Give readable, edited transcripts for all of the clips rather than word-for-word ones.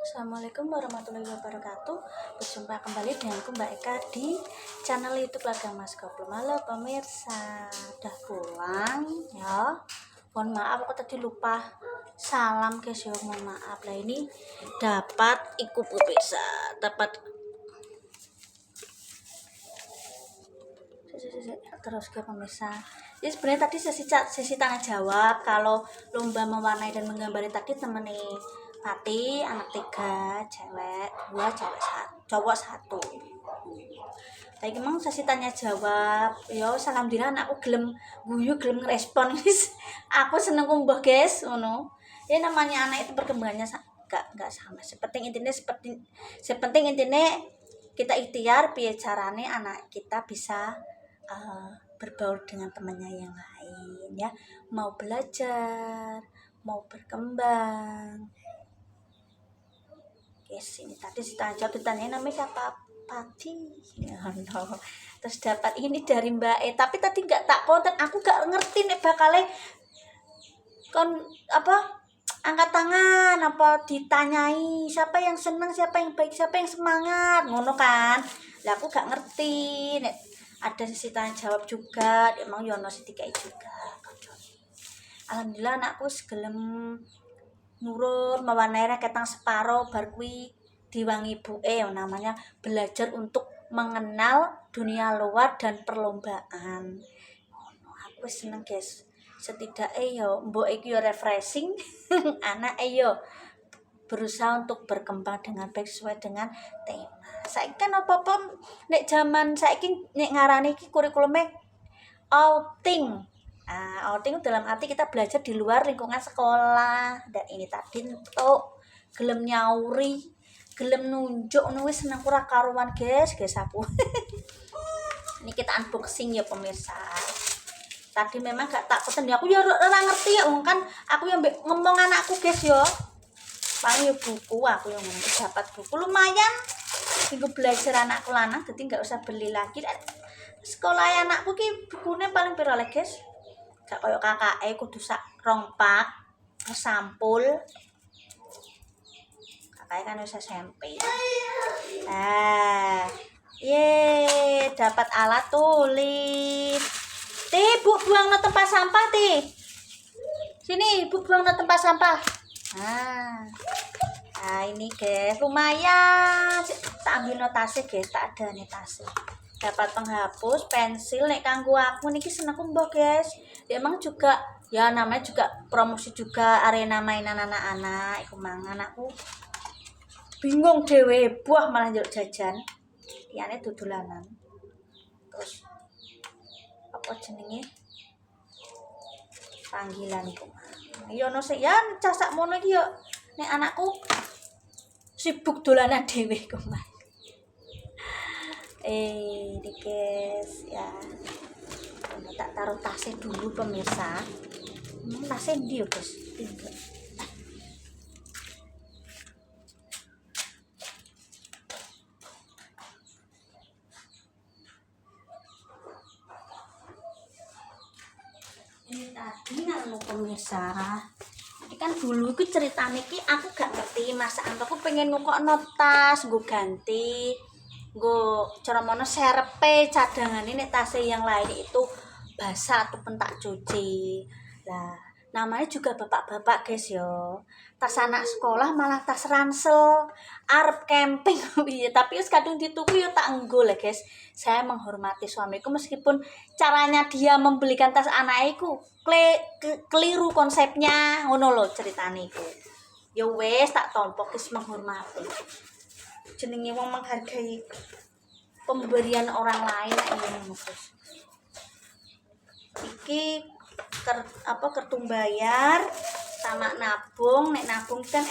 Assalamualaikum warahmatullahi wabarakatuh. Berjumpa kembali denganku Mbak Eka di channel YouTube Ladang Mas Goblum. Halo pemirsa, udah pulang ya. Mohon maaf aku tadi lupa salam guys ya, mohon maaf. Lah ini dapat ikut pemirsa, dapat terus ke pemirsa. Jadi sebenarnya tadi sesi tanya jawab kalau lomba mewarnai dan menggambari tadi temani Pati, anak 3, cewek 2, cowok 1. Tapi emang sesi tanya jawab, yo alhamdulillah anakku gelem guyu, gelem ngerespon. Aku seneng kumbuh guys, ngono. Ya namanya anak itu perkembangannya enggak sama. Sepenting intinya kita ikhtiar piye carane anak kita bisa berbaur dengan temannya yang lain ya, mau belajar, mau berkembang. Yes, ini tadi ditanya namanya siapa, Pati ya, no. Terus dapat ini dari Mbak E, tapi tadi nggak tak konten, aku nggak ngerti nih bakalnya angkat tangan apa ditanyai siapa yang senang, siapa yang baik, siapa yang semangat, ngono kan. Lah aku gak ngerti nek ada sesi tanya jawab juga, emang Yono dikai juga. Alhamdulillah anakku segelem nurut mewarnai ketang separo bar kuwi diwangi ibuke namanya belajar untuk mengenal dunia luar dan perlombaan. Aku seneng guys, setidaknya yo mbok iki yo refreshing anak yo berusaha untuk berkembang dengan baik sesuai dengan tema. Saiki kan apa-apa nek zaman saiki nek ngarani iki kurikulumnya outing. Outing dalam arti kita belajar di luar lingkungan sekolah, dan ini tadi untuk gelem nyauri, gelem nunjuk nulis seneng ora karuan guys aku. Ini kita unboxing ya pemirsa. Tadi memang gak tak pesen ya, aku ya ora ngerti ya kan aku yang ngomong anakku guys yo. Paling buku aku yang dapat buku lumayan minggu belajar anakku lanang, jadi nggak usah beli lagi. Sekolah anakku ki bukunya paling piro le guys, gak koyo kakake kudu sak rongpak sampul. Kakake kan wis SMP. Dapat alat tulis. Bu buang no tempat sampah sini, Bu buang no tempat sampah. Nah ini guys lumayan, tak ambil notasi guys, tak ada notasi. Dapat penghapus, pensil, nek kanggo aku niki seneng mbok guys. Ya, emang juga ya namanya juga promosi juga arena mainan anak-anak iku mangan aku. Bingung dhewe, buah malah njaluk jajan. Liyane dodolanan. Terus apa jenenge? Panggilan iku. Ya ono sik ya casak mono iki yo. Nek anakku sibuk dolanan dhewe kok. Ini guys ya. Tak taruh tasnya dulu pemirsa. Tasnya ndi yo guys? Ini tadi nang pemirsa. Ini kan dulu itu ceritanya ki aku gak ngerti masaan, aku pengen nukokno tas gue ganti. Gue cara mana serepe cadangan ini tasnya yang lain itu basah ataupun tak cuci. Lah namanya juga bapak-bapak guys yo. Tas anak sekolah malah tas ransel arep camping. Tapi kadung dituku yo tak enggo lah guys. Saya menghormati suamiku meskipun caranya dia membelikan tas anakku keliru konsepnya, ngono lho ceritane iku. Ya wes tak tompok wis menghormati. Jenenge wong menghargai pemberian orang lain ngono terus. Iki kartu bayar sama nabung, nek nabung kan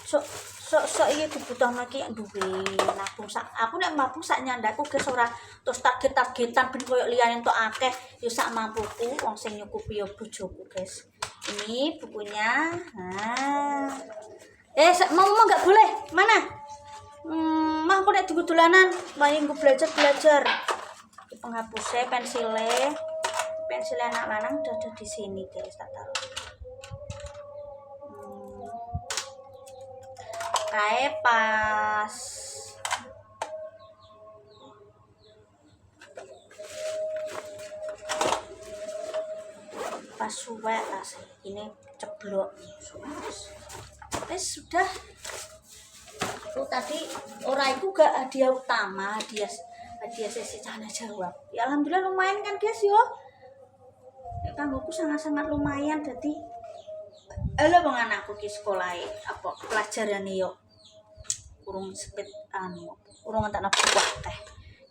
sok iki dibutuhno ki duwe nabung aku nek nabung sak nyandaku guys ora terus target-targetan ben koyo liyane entuk akeh yo sak mampuku wong sing nyukupi yo bojoku guys. Ini bukunya. Mau enggak boleh. Mana? Mah aku nek tunggu dolanan, main gue belajar. Penghapusnya, pensilnya anak lanang udah ada di sini guys, tak taruh. kae pas suwek rasanya ini ceblok sudah. Aku tadi orang itu gak hadiah utama, hadiah sesi tanya jawab ya alhamdulillah lumayan kan guys yo, kanggoku sangat-sangat lumayan. Jadi halo bang anakku di sekolah apa pelajaran yo kurung sepet kurung entak buah teh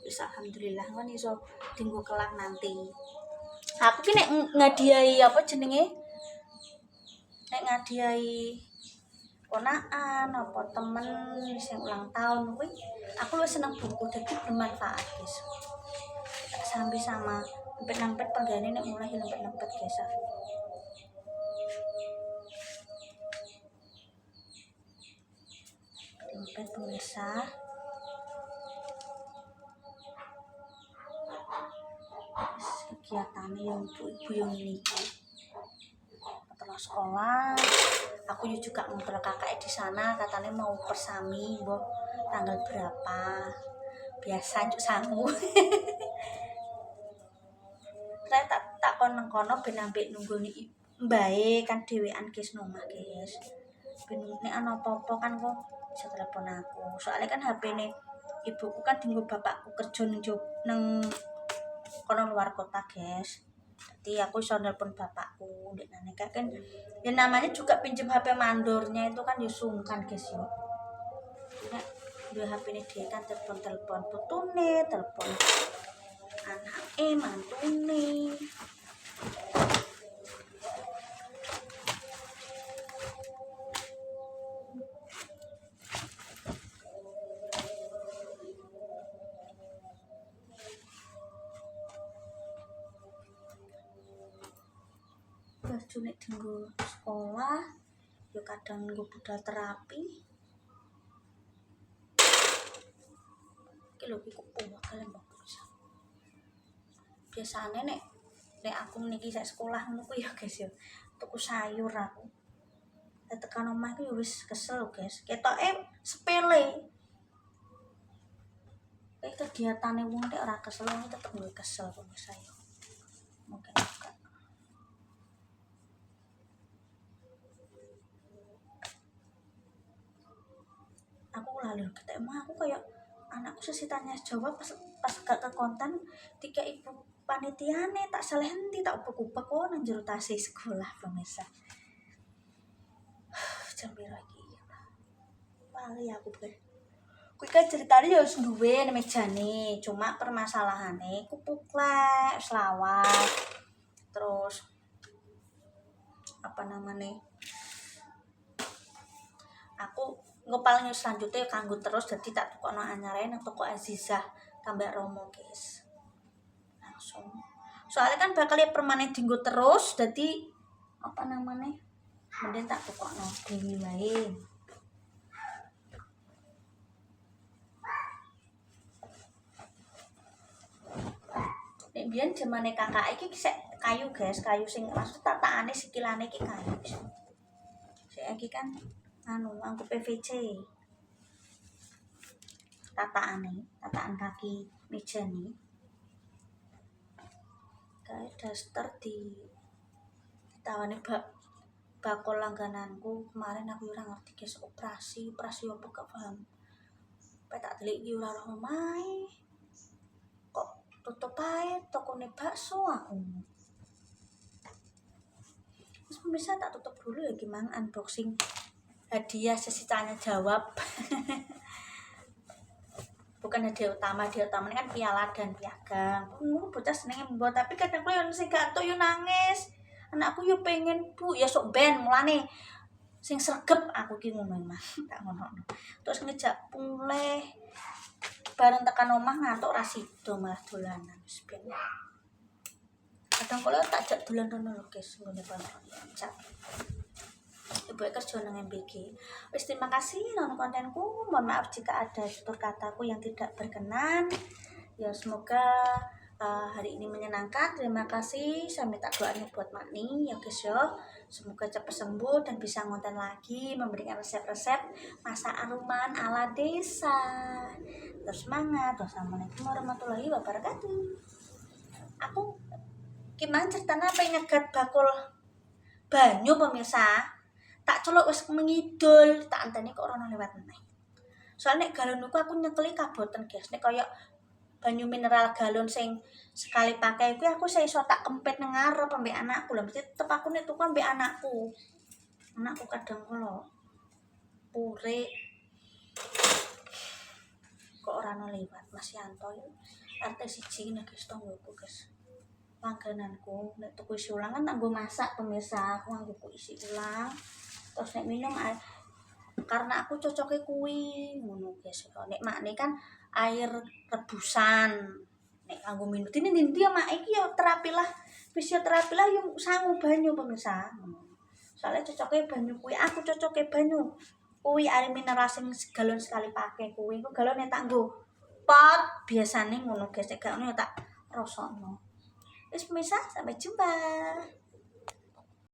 bisa alhamdulillah kan iso tinggu kelak nanti. Aku ki nek ngadiahi apa jenenge, nek ngadiahi ponakan apa temen sing ulang tahun kuwi aku luwih seneng buku, jadi bermanfaat guys. Tak sambil sama lempet-lempet penggane nek mulai lempet-lempet guys. Lempet pemirsa. Kegiatan yang ibu-ibu yang ini setelah sekolah aku juga ngobrol kakak di sana, katanya mau persami boh tanggal berapa biasa cuk sangu. Saya tak kono ben ambek nunggu nih mbae kan dhewean guys nomah guys, ben nek ana apa-apa kan kok bisa telepon aku, soalnya kan HP ne ibuku kan dinggo bapakku kerja nang kono luar kota guys. Jadi aku iso nelpon bapakku ndek nane kan ya namanya juga pinjem HP mandornya itu kan ya sungkan guys yo. Nek dua HP ini dia kan telepon putune, telepon anake mantune. Baju nek dinggo sekolah yo kadang nggo budal terapi. Iki lho iki kuat kalian bagus. Biasane nek aku niki sak sekolah ngono ku ya guys ya, tuku sayur aku. Nek tekan omah iku ya wis kesel guys. Ketoke sepele. Kegiatane wong nek ora kesel tetep duwe kesel kok saya. Mungkin juga. Aku lalu ketemu aku kayak anakku sesi tanya jawab pas gak ke konten tiga ibu panitiane tak salah henti tak ubek-ubek kok nang jero tas sekolah pemirsa. Jambi lagi paling aku ber kuwi kan ceritane ya wis duwe mejane, cuma permasalahane kupuklek selawat terus apa namanya aku paling selanjutnya kanggo terus jadi tak tukokno anyare nang toko Azizah tambah Romo guys langsung, soalnya kan bakal ya permanen dinggo terus jadi apa namanya mending tak tukokno dewi wae. Nek biyen jamane kakak iki sik kayu guys, kayu sing maksud tatakane sikilane iki kayu. Saiki kan anggo PVC. Tataan kaki meja nih. Kayak daster ditawani bakul langgananku kemarin aku ora ngerti guys operasi apa gak paham. Pak tak delik iki ora roh omahe. Kok tutup ae tokone bakso aku. Terus pemirsa tak tutup dulu ya gimana unboxing hadiah sesi tanya jawab. Bukan hadiah utama ini kan piala dan piagam. Bocah senenge mbok tapi kadang aku yo sing gak entuk yo nangis. Anakku yo pengen Bu ya sok ben mulane sing sregep aku ki ngono mah tak ngono. Terus ngejak mulai bareng tekan omah ngantuk ra sido malah dolanan wis ben. Kadang kala tak jak dolan rono lho guys ngene Pak. Ibu kerja nang MBG. Wis terima kasih nonton kontenku. Mohon maaf jika ada tutur kataku yang tidak berkenan. Ya semoga hari ini menyenangkan. Terima kasih. Saya minta doanya buat Makni ya guys ya. Semoga cepat sembuh dan bisa ngonten lagi, memberikan resep-resep masakan rumahan ala desa. Terus semangat. Wassalamualaikum warahmatullahi wabarakatuh. Aku gimana ceritanya apa nyegat bakul banyu pemirsa. Tak celuk wis mengidul, tak anteni kok ora lewat meneh. Soalnya nek galon niku aku nyekeli kaboten guys. Nek kaya banyu mineral galon sing sekali pakai kuwi aku iso tak kempit nang ngarep ambek anakku. Lah mesti tetep aku nek tuku ambek anakku. Anakku kadang kala pure kok ora lewat Mas Yanto yo. RT 1 nek guys tonggoku guys. Langgananku nek tuku isi ulang kan tak nggo masak pemirsa. Aku nganggo isi ulang. Terus nek minum air karena aku cocoknya kuwi ngono guys. Nek Makne kan air rebusan. Nek kanggo minum ini ndi ya mak iki ya terapi lah. Fisioterapi lah yang sangu banyu pemirsa. Soalnya cocoknya banyu kuwi, aku cocoknya banyu. Kuwi air mineral sing galon sekali pakai kuwi. Ku galone tak nggo pot biasane ngono guys. Nek gak ngono tak rosokno. Wis pemirsa, sampai jumpa.